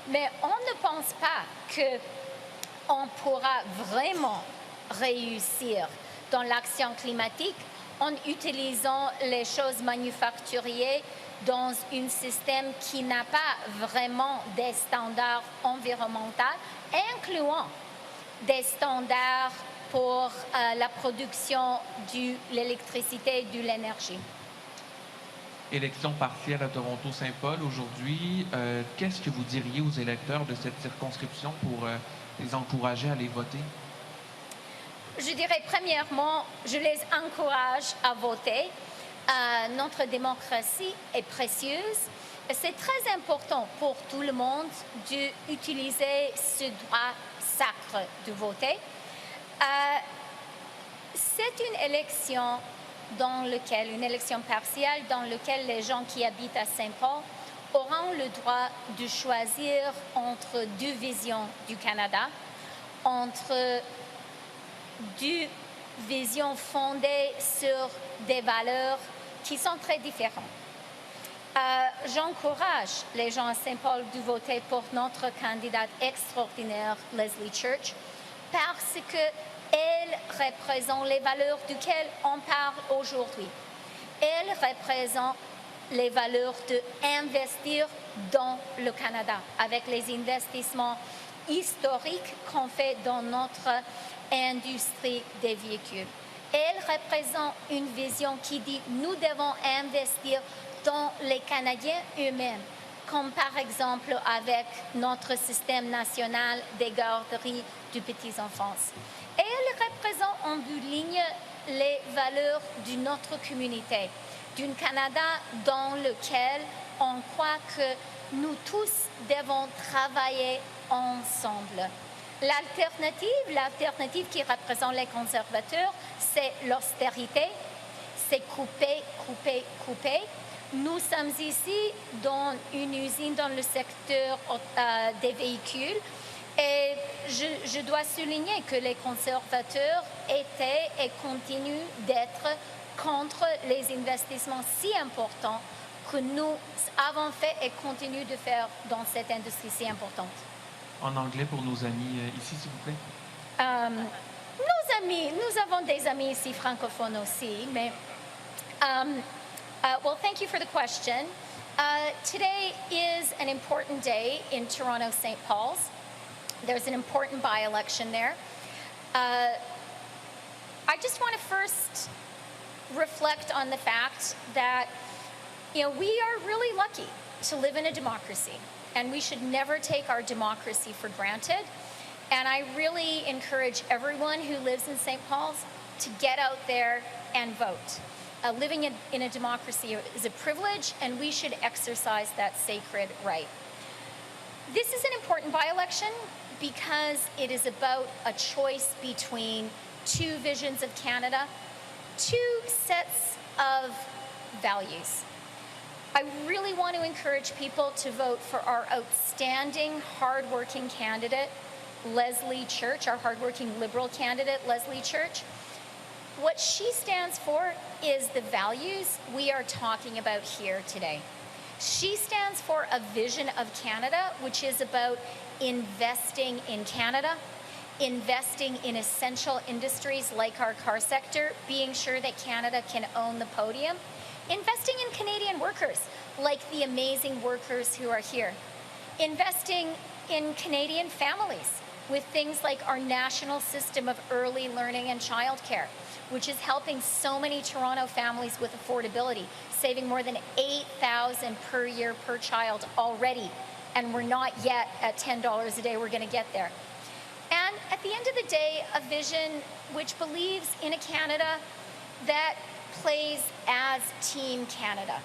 Mais on ne pense pas qu'on pourra vraiment réussir dans l'action climatique en utilisant les choses manufacturières dans un système qui n'a pas vraiment des standards environnementaux, incluant des standards pour la production de l'électricité et de l'énergie. Élection partielle à Toronto-Saint-Paul aujourd'hui. Qu'est-ce que vous diriez aux électeurs de cette circonscription pour les encourager à aller voter? je dirais premièrement, je les encourage à voter. Notre démocratie est précieuse. C'est très important pour tout le monde d'utiliser ce droit sacré de voter. C'est une élection une élection partielle dans laquelle les gens qui habitent à Saint-Paul auront le droit de choisir entre deux visions du Canada, entre deux visions fondées sur des valeurs qui sont très différentes. J'encourage les gens à Saint-Paul de voter pour notre candidate extraordinaire, Leslie Church, parce qu'elle représente les valeurs duquel on parle aujourd'hui. Elle représente les valeurs d'investir dans le Canada avec les investissements historiques qu'on fait dans notre industrie des véhicules. Elle représente une vision qui dit nous devons investir dans les Canadiens eux-mêmes, comme par exemple avec notre système national des garderies de petite enfance. Et elle représente en bout de ligne les valeurs de notre communauté, d'un Canada dans lequel on croit que nous tous devons travailler ensemble. L'alternative qui représente les conservateurs, c'est l'austérité, c'est couper, couper, couper. Nous sommes ici dans une usine dans le secteur des véhicules et je dois souligner que les conservateurs étaient et continuent d'être contre les investissements si importants que nous avons fait et continuons de faire dans cette industrie si importante. En anglais pour nos amis ici, s'il vous plaît. Nos amis, nous avons des amis ici francophones aussi, mais well, thank you for the question. Today is an important day in Toronto, St. Paul's. There's an important by-election there. I just want to first reflect on the fact that, we are really lucky to live in a democracy, and we should never take our democracy for granted. And I really encourage everyone who lives in St. Paul's to get out there and vote. Living in a democracy is a privilege, and we should exercise that sacred right. This is an important by-election because it is about a choice between two visions of Canada, two sets of values. I really want to encourage people to vote for our outstanding, hardworking candidate, Leslie Church, our hardworking Liberal candidate, Leslie Church. What she stands for is the values we are talking about here today. She stands for a vision of Canada, which is about investing in Canada, investing in essential industries like our car sector, being sure that Canada can own the podium, investing in Canadian workers, like the amazing workers who are here, investing in Canadian families with things like our national system of early learning and childcare, which is helping so many Toronto families with affordability, saving more than $8,000 per year per child already, and we're not yet at $10 a day. We're going to get there. And at the end of the day, a vision which believes in a Canada that plays as Team Canada,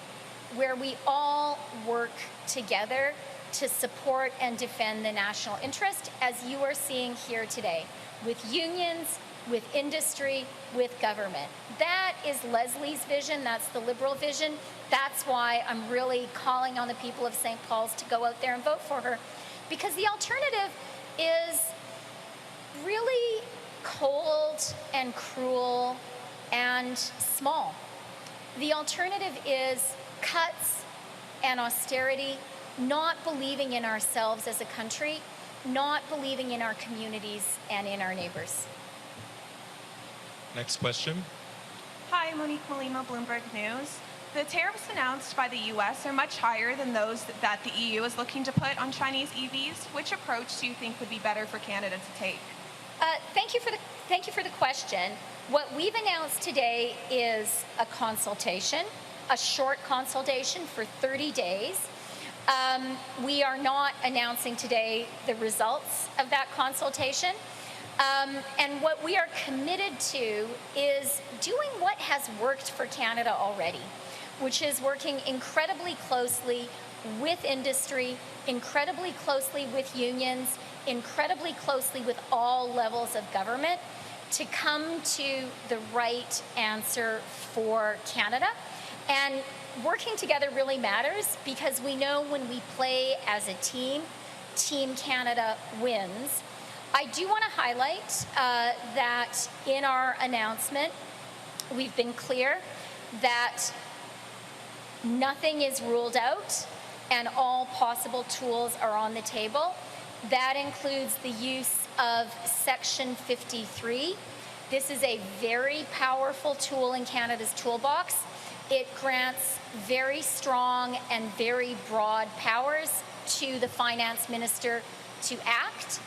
where we all work together to support and defend the national interest, as you are seeing here today, with unions, with industry, with government. That is Leslie's vision. That's the Liberal vision. That's why I'm really calling on the people of St. Paul's to go out there and vote for her, because the alternative is really cold and cruel and small. The alternative is cuts and austerity, not believing in ourselves as a country, not believing in our communities and in our neighbors. Next question. Hi, Monique Molina, Bloomberg News. The tariffs announced by the U.S. are much higher than those that the EU is looking to put on Chinese EVs. Which approach do you think would be better for Canada to take? Thank you for the question. What we've announced today is a consultation, a short consultation for 30 days. We are not announcing today the results of that consultation. And what we are committed to is doing what has worked for Canada already, which is working incredibly closely with industry, incredibly closely with unions, incredibly closely with all levels of government to come to the right answer for Canada. And working together really matters because we know when we play as a team, Team Canada wins. I do want to highlight that in our announcement, we've been clear that nothing is ruled out and all possible tools are on the table. That includes the use of Section 53. This is a very powerful tool in Canada's toolbox. It grants very strong and very broad powers to the finance minister to act.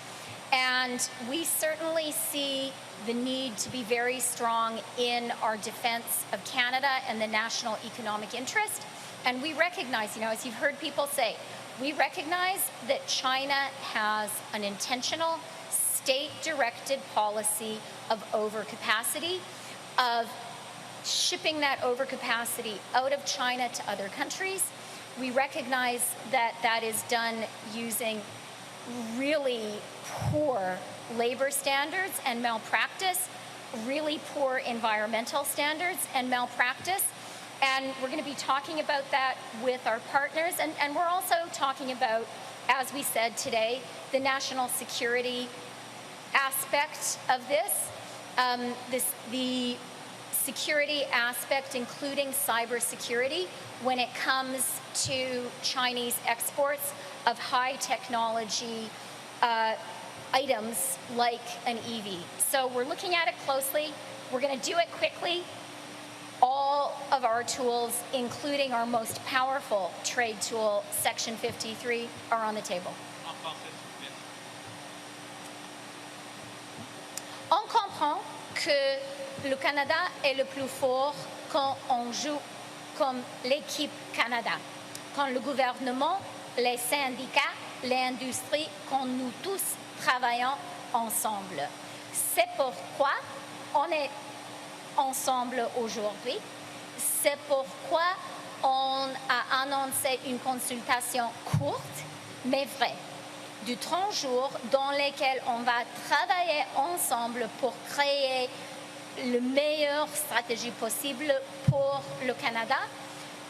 And we certainly see the need to be very strong in our defense of Canada and the national economic interest. And we recognize, as you've heard people say, we recognize that China has an intentional state-directed policy of overcapacity, of shipping that overcapacity out of China to other countries. We recognize that that is done using really poor labor standards and malpractice, really poor environmental standards and malpractice. And we're going to be talking about that with our partners. And we're also talking about, as we said today, the national security aspect of this. The security aspect, including cybersecurity, when it comes to Chinese exports of high technology items like an EV. So we're looking at it closely. We're going to do it quickly. All of our tools, including our most powerful trade tool, Section 53, are on the table. On comprend que le Canada est le plus fort quand on joue comme l'équipe Canada, quand le gouvernement, les syndicats, l'industrie, quand nous tous travaillons ensemble. C'est pourquoi on est ensemble aujourd'hui. C'est pourquoi on a annoncé une consultation courte, mais vraie, de 30 jours dans lesquels on va travailler ensemble pour créer la meilleure stratégie possible pour le Canada.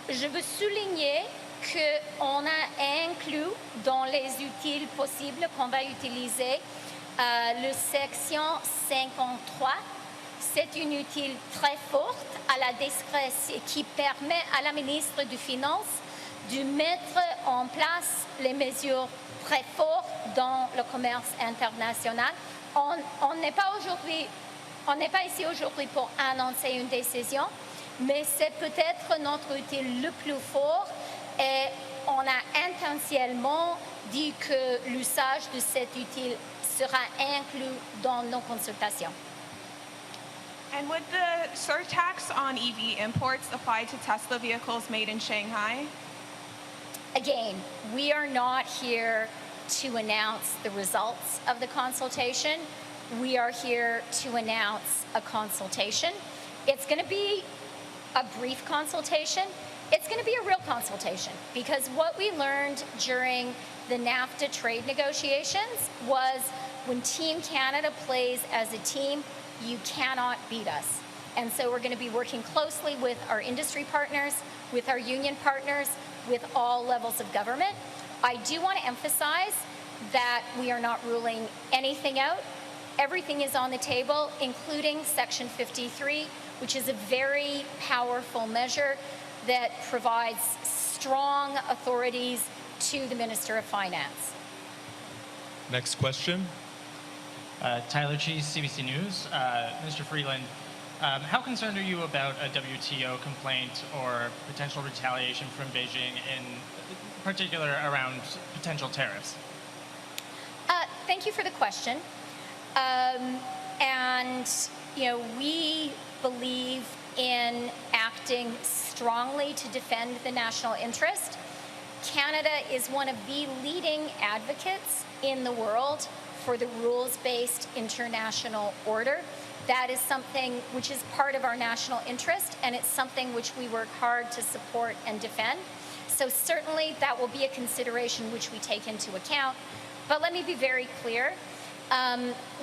Je veux souligner qu'on a inclus dans les outils possibles qu'on va utiliser le section 53. C'est une outil très forte à la discrétion qui permet à la ministre des Finances de mettre en place les mesures très fortes dans le commerce international. On n'est pas ici aujourd'hui pour annoncer une décision, mais c'est peut-être notre outil le plus fort et on a intentionnellement dit que l'usage de cet outil sera inclus dans nos consultations. And would the surtax on EV imports apply to Tesla vehicles made in Shanghai? Again, we are not here to announce the results of the consultation. We are here to announce a consultation. It's going to be a brief consultation. It's going to be a real consultation because what we learned during the NAFTA trade negotiations was when Team Canada plays as a team, you cannot beat us. And so we're going to be working closely with our industry partners, with our union partners, with all levels of government. I do want to emphasize that we are not ruling anything out. Everything is on the table, including Section 53, which is a very powerful measure that provides strong authorities to the Minister of Finance. Next question. Tyler Cheese, CBC News. Mr. Freeland, how concerned are you about a WTO complaint or potential retaliation from Beijing, in particular around potential tariffs? Thank you for the question. We believe in acting strongly to defend the national interest. Canada is one of the leading advocates in the world for the rules-based international order. That is something which is part of our national interest, and it's something which we work hard to support and defend. So certainly that will be a consideration which we take into account. But let me be very clear.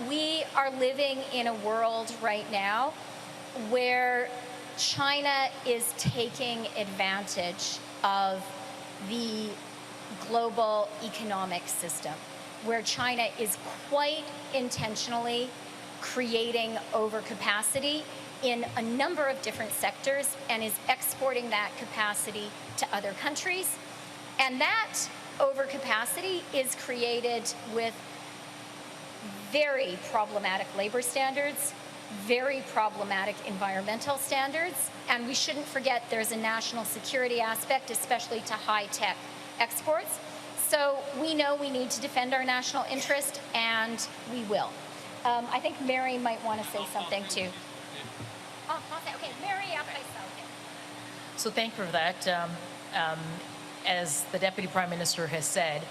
We are living in a world right now where China is taking advantage of the global economic system, where China is quite intentionally creating overcapacity in a number of different sectors and is exporting that capacity to other countries. And that overcapacity is created with very problematic labor standards, very problematic environmental standards, and we shouldn't forget there's a national security aspect, especially to high-tech exports. So we know we need to defend our national interest, and we will. I think Mary might want to say something too. Oh, okay, Mary, après ça, okay. So thank you for that. As the Deputy Prime Minister has said,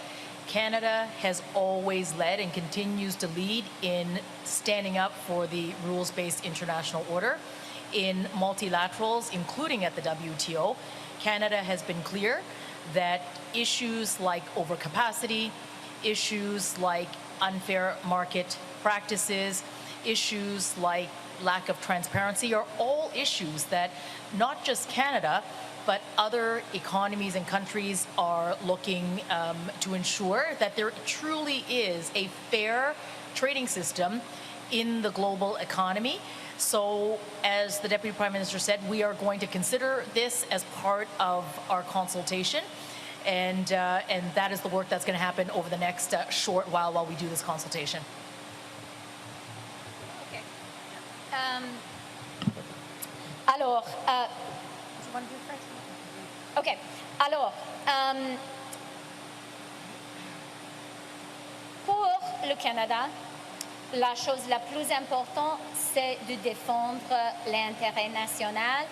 Canada has always led and continues to lead in standing up for the rules-based international order. In multilaterals, including at the WTO, Canada has been clear that issues like overcapacity, issues like unfair market practices, issues like lack of transparency are all issues that not just Canada, but other economies and countries are looking to ensure that there truly is a fair trading system in the global economy. So, as the Deputy Prime Minister said, we are going to consider this as part of our consultation, and that is the work that's going to happen over the next short while we do this consultation. Okay. Alors, do you want to do first? Okay. Alors, pour le Canada, la chose la plus importante, c'est de défendre l'intérêt national,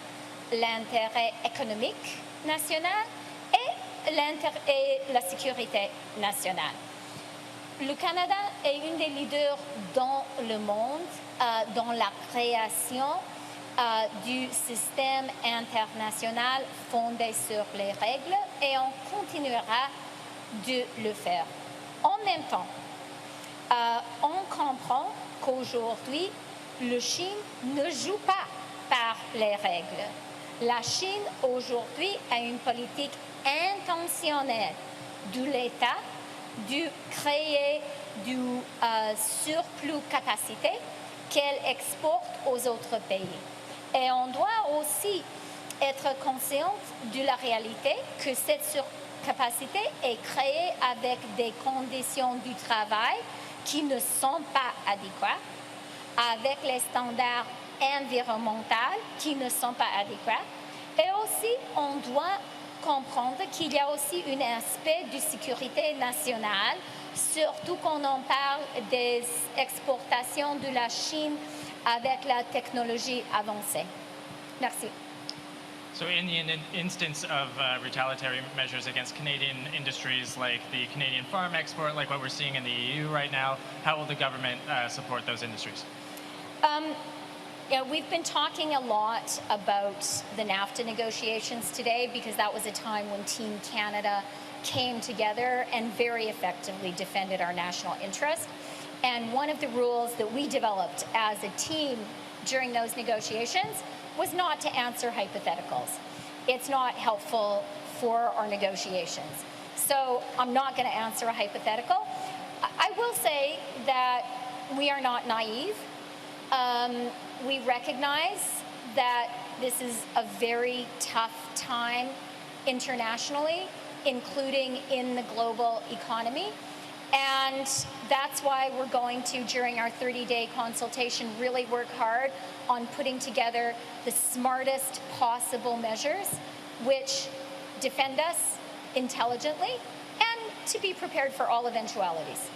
l'intérêt économique national et la sécurité nationale. Le Canada est un des leaders dans le monde dans la création du système international fondé sur les règles, et on continuera de le faire. En même temps, on comprend qu'aujourd'hui, la Chine ne joue pas par les règles. La Chine, aujourd'hui, a une politique intentionnelle de l'État de créer du surplus capacité qu'elle exporte aux autres pays. Et on doit aussi être conscient de la réalité que cette surcapacité est créée avec des conditions du travail qui ne sont pas adéquates, avec les standards environnementaux qui ne sont pas adéquats. Et aussi, on doit comprendre qu'il y a aussi un aspect de sécurité nationale, surtout quand on parle des exportations de la Chine avec la technologie avancée. Merci. So in the instance of retaliatory measures against Canadian industries like the Canadian farm export, like what we're seeing in the EU right now, how will the government support those industries? Yeah, we've been talking a lot about the NAFTA negotiations today because that was a time when Team Canada came together and very effectively defended our national interest. And one of the rules that we developed as a team during those negotiations was not to answer hypotheticals. It's not helpful for our negotiations. So I'm not going to answer a hypothetical. I will say that we are not naive. We recognize that this is a very tough time internationally, including in the global economy. And that's why we're going to, during our 30-day consultation, really work hard on putting together the smartest possible measures which defend us intelligently and to be prepared for all eventualities.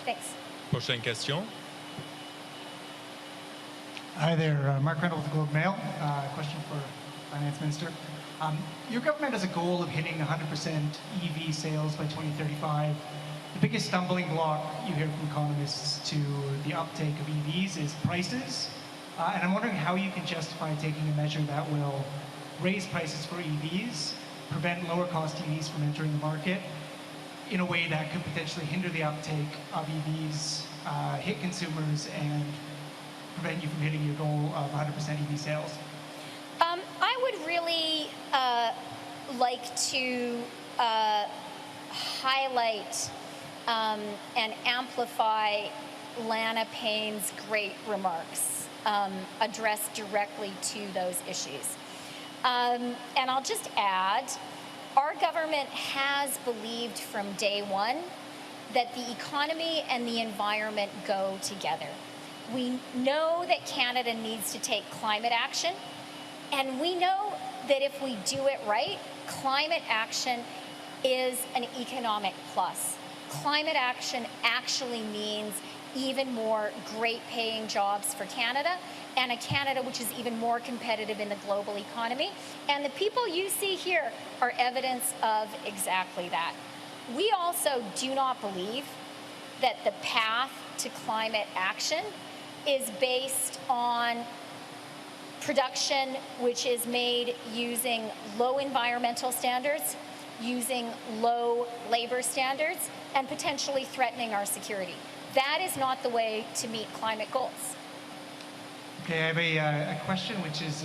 Thanks. Prochaine question. Hi there, Mark Reynolds with the Globe Mail. Question for Finance Minister. Your government has a goal of hitting 100% EV sales by 2035. the biggest stumbling block you hear from economists to the uptake of EVs is prices. And I'm wondering how you can justify taking a measure that will raise prices for EVs, prevent lower cost EVs from entering the market in a way that could potentially hinder the uptake of EVs, hit consumers, and prevent you from hitting your goal of 100% EV sales. I would really like to highlight and amplify Lana Payne's great remarks addressed directly to those issues. And I'll just add, our government has believed from day one that the economy and the environment go together. We know that Canada needs to take climate action, and we know that if we do it right, climate action is an economic plus. Climate action actually means even more great paying jobs for Canada, and a Canada which is even more competitive in the global economy. And the people you see here are evidence of exactly that. We also do not believe that the path to climate action is based on production which is made using low environmental standards, using low labor standards, and potentially threatening our security. That is not the way to meet climate goals. Okay, I have a question which is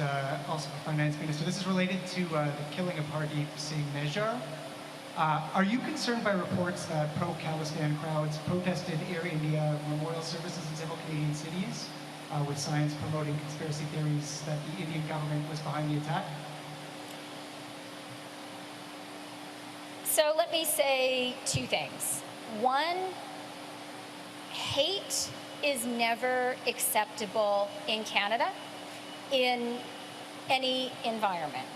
also for Finance Minister. This is related to the killing of Hardeep Singh Nijjar. Are you concerned by reports that pro-Khalistan crowds protested Air India memorial services in several Canadian cities, with signs promoting conspiracy theories that the Indian government was behind the attack? So let me say two things. One, hate is never acceptable in Canada in any environment.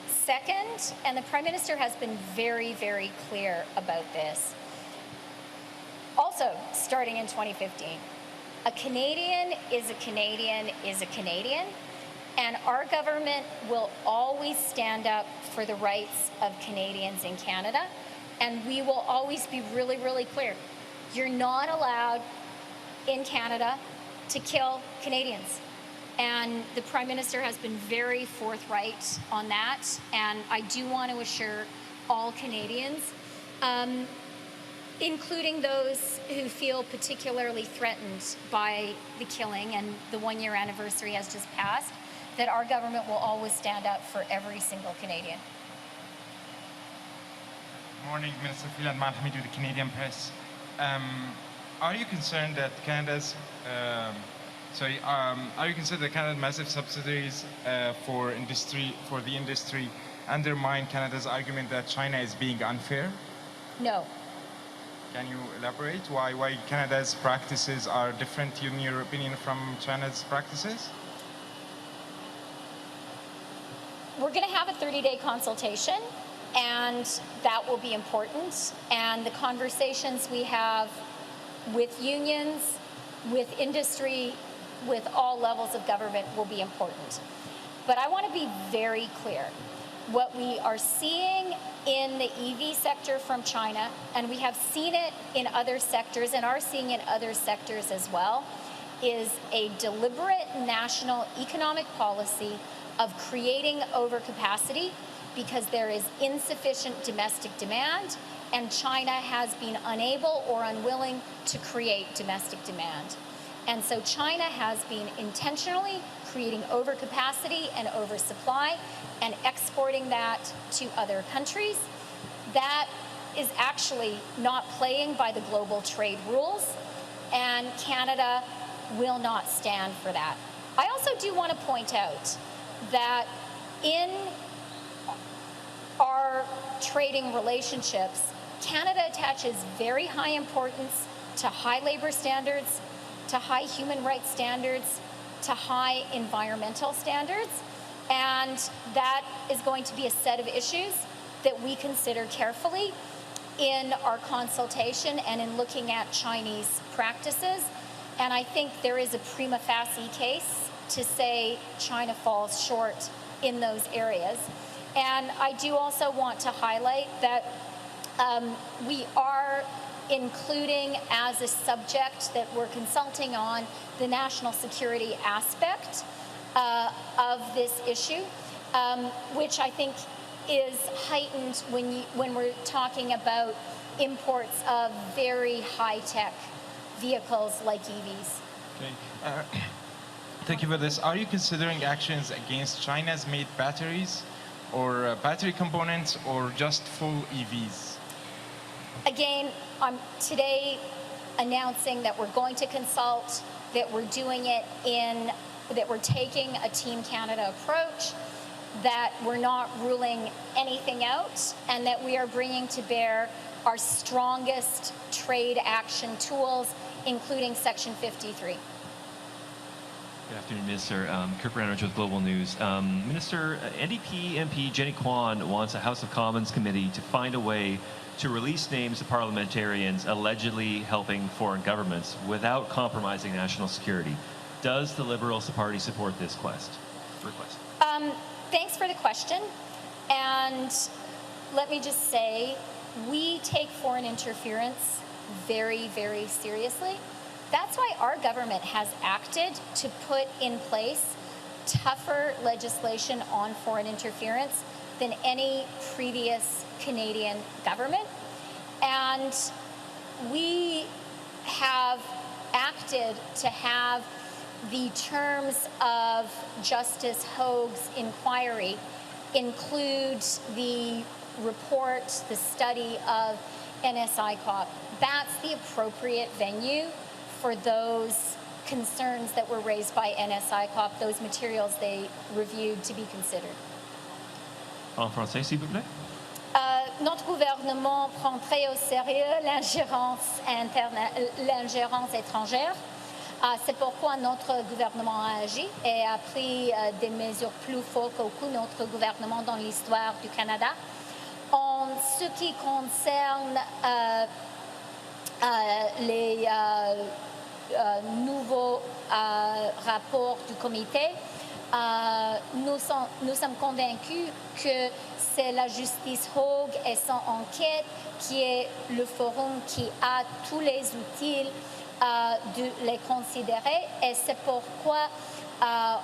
Second, and the Prime Minister has been very, very clear about this, also starting in 2015, a Canadian is a Canadian is a Canadian, and our government will always stand up for the rights of Canadians in Canada, and we will always be really, really clear. You're not allowed in Canada to kill Canadians. And the Prime Minister has been very forthright on that, and I do want to assure all Canadians, including those who feel particularly threatened by the killing, and the one-year anniversary has just passed, that our government will always stand up for every single Canadian. Morning, Minister Freeland, Matt Hamid with the Canadian Press. Are you concerned that Canada's are you concerned that Canada's massive subsidies for the industry undermine Canada's argument that China is being unfair? No. Can you elaborate why Canada's practices are different, in your opinion, from China's practices? We're going to have a 30-day consultation, and that will be important. And the conversations we have with unions, with industry, with all levels of government will be important. But I want to be very clear. What we are seeing in the EV sector from China, and we have seen it in other sectors and are seeing it in other sectors as well, is a deliberate national economic policy of creating overcapacity because there is insufficient domestic demand, and China has been unable or unwilling to create domestic demand. And so China has been intentionally creating overcapacity and oversupply and exporting that to other countries. That is actually not playing by the global trade rules, and Canada will not stand for that. I also do want to point out that in our trading relationships, Canada attaches very high importance to high labor standards, to high human rights standards, to high environmental standards, and that is going to be a set of issues that we consider carefully in our consultation and in looking at Chinese practices. And I think there is a prima facie case to say China falls short in those areas. And I do also want to highlight that We are including as a subject that we're consulting on the national security aspect of this issue, which I think is heightened when we're talking about imports of very high-tech vehicles like EVs. Okay. Thank you for this. Are you considering actions against China's made batteries or battery components or just full EVs? Again, I'm today announcing that we're going to consult, that we're doing it that we're taking a Team Canada approach, that we're not ruling anything out, and that we are bringing to bear our strongest trade action tools, including Section 53. Good afternoon, Minister. Kirk Ranich with Global News. Minister, NDP MP Jenny Kwan wants a House of Commons committee to find a way to release names of parliamentarians allegedly helping foreign governments without compromising national security. Does the Liberal Party support this request? Thanks for the question. And let me just say, we take foreign interference very, very seriously. That's why our government has acted to put in place tougher legislation on foreign interference than any previous Canadian government. And we have acted to have the terms of Justice Hogue's inquiry include the report, the study of NSICOP. That's the appropriate venue for those concerns that were raised by NSICOP, those materials they reviewed to be considered. En français, s'il vous plaît. Notre gouvernement prend très au sérieux l'ingérence étrangère. C'est pourquoi notre gouvernement a agi et a pris des mesures plus fortes qu'aucun autre gouvernement dans l'histoire du Canada. En ce qui concerne les nouveaux rapports du comité, nous sommes convaincus que c'est la justice Hogue et son enquête qui est le forum qui a tous les outils de les considérer, et c'est pourquoi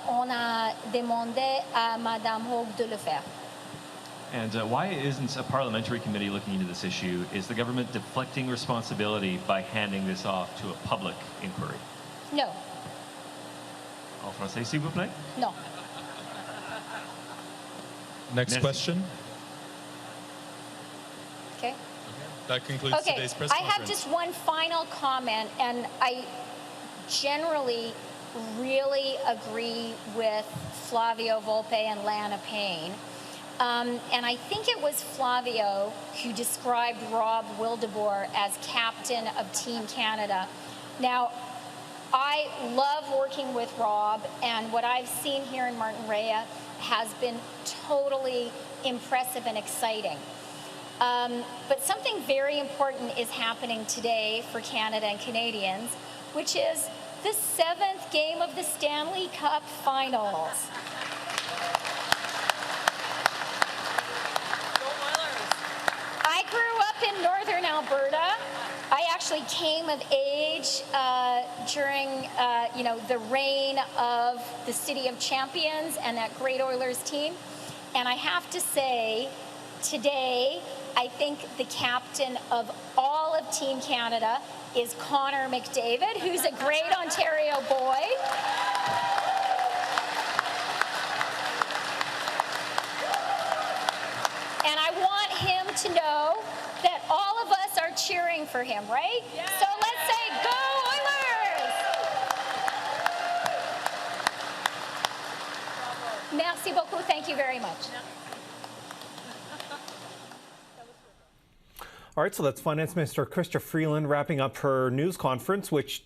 on a demandé à Madame Hogue de le faire. And why isn't a parliamentary committee looking into this issue? Is the government deflecting responsibility by handing this off to a public inquiry? No. En français, s'il vous plaît? No. Next question. Okay. That concludes today's press I conference. have just one final comment, and I generally really agree with Flavio Volpe and Lana Payne. And I think it was Flavio who described Rob Wildeboer as captain of Team Canada. Now, I love working with Rob, and what I've seen here in Martinea has been totally impressive and exciting. But something very important is happening today for Canada and Canadians, which is the 7th game of the Stanley Cup Finals. I grew up in northern Alberta. I actually came of age during, the reign of the City of Champions and that great Oilers team. And I have to say, today, I think the captain of all of Team Canada is Connor McDavid, who's a great Ontario boy. And I want him to know that all of us are cheering for him, right? Yeah. So let's say, go Oilers! Merci beaucoup. Thank you very much. All right, so that's Finance Minister Chrystia Freeland wrapping up her news conference, which